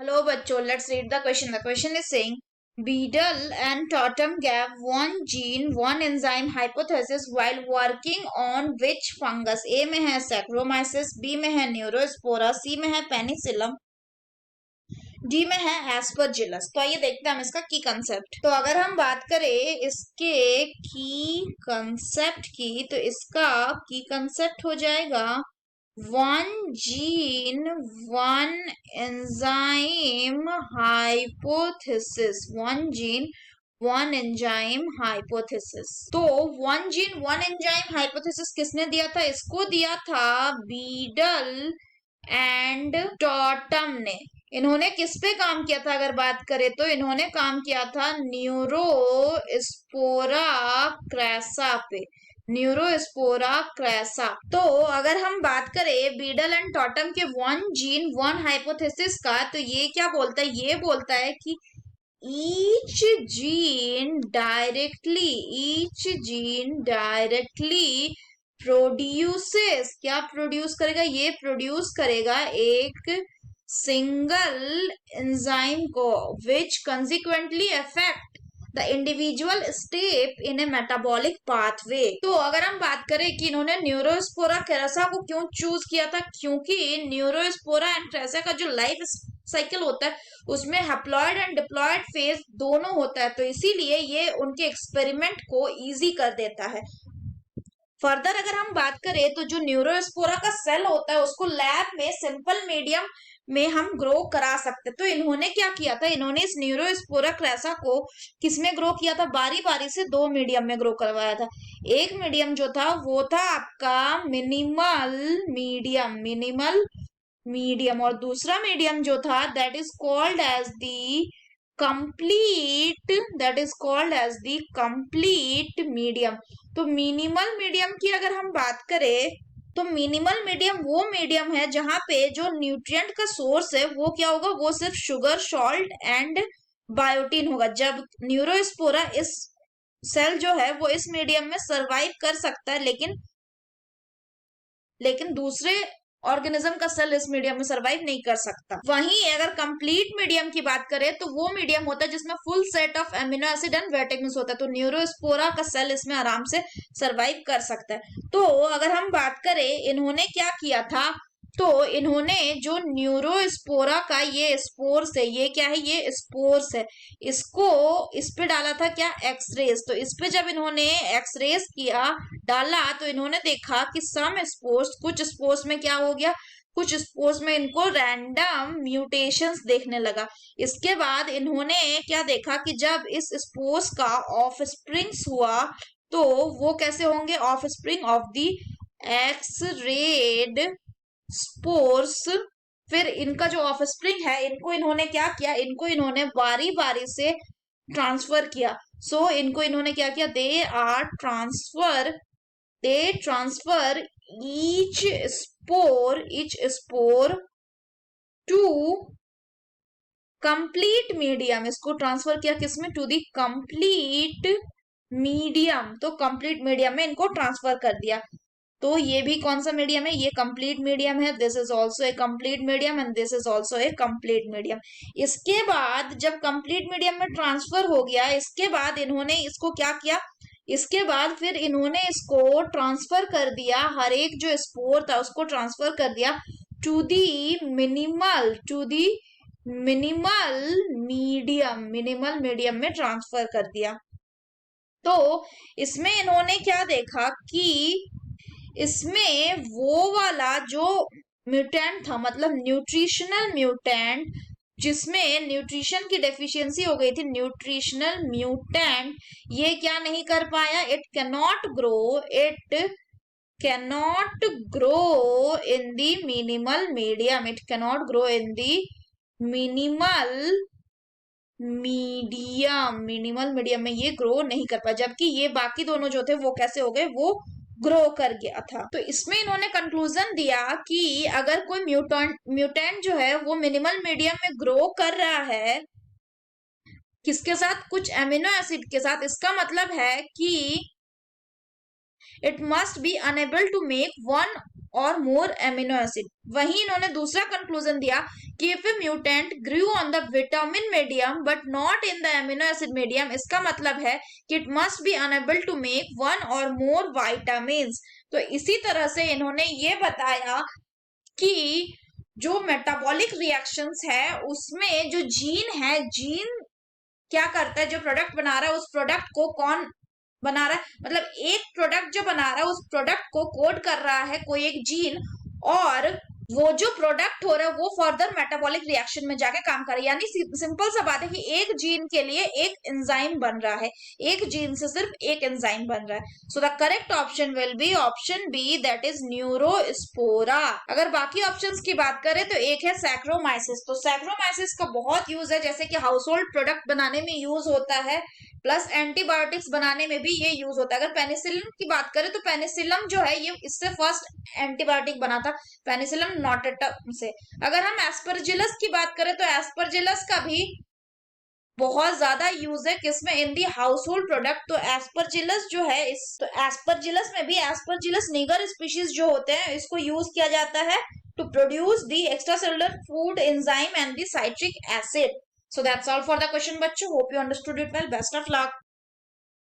Hello, bachcho. Let's read the question. The question is saying Beadle and Totem gave one gene, one enzyme hypothesis while working on which fungus? A में है Saccharomyces, B में है Neurospora, C में है Penicillium, D में है Aspergillus. तो आइए देखते हैं हम इसका की कंसेप्ट। तो अगर हम बात करें इसके की कंसेप्ट की, तो इसका की कंसेप्ट हो जाएगा one gene, one enzyme hypothesis. One gene, one enzyme hypothesis. तो one gene, one enzyme hypothesis किसने दिया था? इसको दिया था बीडल एंड टॉटम ने। इन्होंने किस पे काम किया था? अगर बात करें तो इन्होंने काम किया था न्यूरोस्पोरा क्रैसा पे। Neurospora crassa. तो अगर हम बात करें बीडल एंड टॉटम के वन जीन वन हाइपोथेसिस का, तो ये क्या बोलता है? ये बोलता है कि ईच जीन डायरेक्टली प्रोड्यूसेस, क्या प्रोड्यूस करेगा? ये प्रोड्यूस करेगा एक सिंगल एंजाइम को which consequently affect the individual step in a metabolic pathway. तो अगर हम बात करें कि इन्होंने न्यूरोस्पोरा क्रेसा को क्यों चूज किया था, क्योंकि न्यूरोस्पोरा एंड क्रेसा का जो लाइफ साइकिल होता है उसमें हैप्लॉइड एंड डिप्लॉइड फेज दोनों होता है, तो इसीलिए ये उनके एक्सपेरिमेंट को इजी कर देता है। फर्दर अगर हम बात करें तो जो न्यूरोस्पोरा का सेल होता है उसको लैब में सिंपल मीडियम में हम ग्रो करा सकते। तो इन्होंने क्या किया था? इन्होंने इस न्यूरोस्पोरा क्रेसा को किसमें ग्रो किया था? बारी बारी से दो मीडियम में ग्रो करवाया था। एक मीडियम जो था वो था आपका मिनिमल मीडियम, और दूसरा मीडियम जो था that is called as the complete medium. तो मिनिमल मीडियम की अगर हम बात करें तो मिनिमल मीडियम वो मीडियम है जहां पे जो न्यूट्रिएंट का सोर्स है वो क्या होगा? वो सिर्फ शुगर, सॉल्ट एंड बायोटीन होगा। जब न्यूरोस्पोरा इस सेल जो है वो इस मीडियम में सरवाइव कर सकता है, लेकिन दूसरे ऑर्गेनिज्म का सेल इस मीडियम में सरवाइव नहीं कर सकता। वहीं अगर कंप्लीट मीडियम की बात करें तो वो मीडियम होता है जिसमें full set of amino acid and vitamins होता है, तो न्यूरोस्पोरा का सेल इसमें आराम से सरवाइव कर सकता है। तो अगर हम बात करें इन्होंने क्या किया था, तो इन्होंने जो न्यूरोस्पोरा का ये स्पोर्स है, ये क्या है? ये स्पोर्स है। इसको इस पे डाला था क्या? एक्सरेज। तो इस पे जब इन्होंने एक्सरेज किया डाला तो इन्होंने देखा कि सम स्पोर्स, कुछ स्पोर्स में क्या हो गया? कुछ स्पोर्स में इनको रैंडम म्यूटेशंस देखने लगा। इसके बाद इन्होंने क्या देखा कि जब इस स्पोर्स का ऑफ स्प्रिंग्स हुआ तो वो कैसे होंगे? Of spring of the x red spores. फिर इनका जो ऑफ स्प्रिंग है इनको इन्होंने क्या किया? इनको इन्होंने बारी बारी से ट्रांसफर किया। सो इनको इन्होंने क्या किया? They transfer each spore to complete medium. इसको ट्रांसफर किया किसमें? To the complete medium. तो कंप्लीट मीडियम में इनको ट्रांसफर कर दिया। तो ये भी कौन सा मीडियम है? ये कंप्लीट मीडियम है। This is also a complete medium and this is also a complete medium. इसके बाद जब कंप्लीट मीडियम में ट्रांसफर हो गया, इसके बाद इन्होंने इसको क्या किया? इसके बाद फिर इन्होंने इसको ट्रांसफर कर दिया, हर एक जो स्पोर था उसको ट्रांसफर कर दिया टू दी मिनिमल मीडियम में ट्रांसफर कर दिया। तो इसमें इन्होंने क्या देखा कि इसमें वो वाला जो म्यूटेंट था, मतलब न्यूट्रिशनल म्यूटेंट, जिसमें न्यूट्रिशन की डेफिशिएंसी हो गई थी, न्यूट्रिशनल म्यूटेंट, ये क्या नहीं कर पाया? It cannot grow in the minimal medium. It cannot grow in the minimal medium में ये ग्रो नहीं कर पाया, जबकि ये बाकी दोनों जो थे वो कैसे हो गए? वो ग्रो कर गया था। तो इसमें इन्होंने कंक्लूजन दिया कि अगर कोई म्यूटेंट जो है वो मिनिमल मीडियम में ग्रो कर रहा है, किसके साथ? कुछ एमिनो एसिड के साथ, इसका मतलब है कि it must be unable to make one or more amino acid. वहीं इन्होंने दूसरा कंक्लूजन दिया कि if a mutant grew on the vitamin medium but not in the amino acid medium, इसका मतलब है कि it must be unable to make one or more vitamin. तो इसी तरह से इन्होंने ये बताया कि जो मेटाबॉलिक रिएक्शंस है उसमें जो जीन है, जीन क्या करता है, जो प्रोडक्ट बना रहा है उस प्रोडक्ट को कौन बना रहा है, मतलब एक प्रोडक्ट जो बना रहा है उस प्रोडक्ट को कोड कर रहा है कोई एक जीन, और वो जो प्रोडक्ट हो रहा है वो फर्दर मेटाबॉलिक रिएक्शन में जाके काम कर रहा है। यानी सिंपल सा बात है कि एक जीन के लिए एक एंजाइम बन रहा है, एक जीन से सिर्फ एक एंजाइम बन रहा है। So the correct option will be option B, that is Neurospora. अगर बाकी ऑप्शंस की बात करें तो एक है सैक्रोमाइसिस। तो सैक्रोमाइसिस का बहुत यूज है, जैसे कि हाउस होल्ड प्रोडक्ट बनाने में यूज होता है, प्लस एंटीबायोटिक्स बनाने में भी ये यूज होता है। अगर पेनिसिलिन की बात करें तो पेनिसिलम जो है ये इससे फर्स्ट एंटीबायोटिक बना था, पेनिसिलम नोटाटम से। अगर हम एस्परजिलस की बात करें तो एस्परजिलस का भी बहुत ज्यादा यूज है किसमें, इन दी हाउस होल्ड प्रोडक्ट। तो एस्परजिलस जो है तो एस्परजिलस में भी एस्परजिलस निगर स्पीशीज जो होते हैं इसको यूज किया जाता है to produce the extracellular food enzyme and the citric acid. So that's all for the question, बच्चों. Hope you understood it well. Best of luck.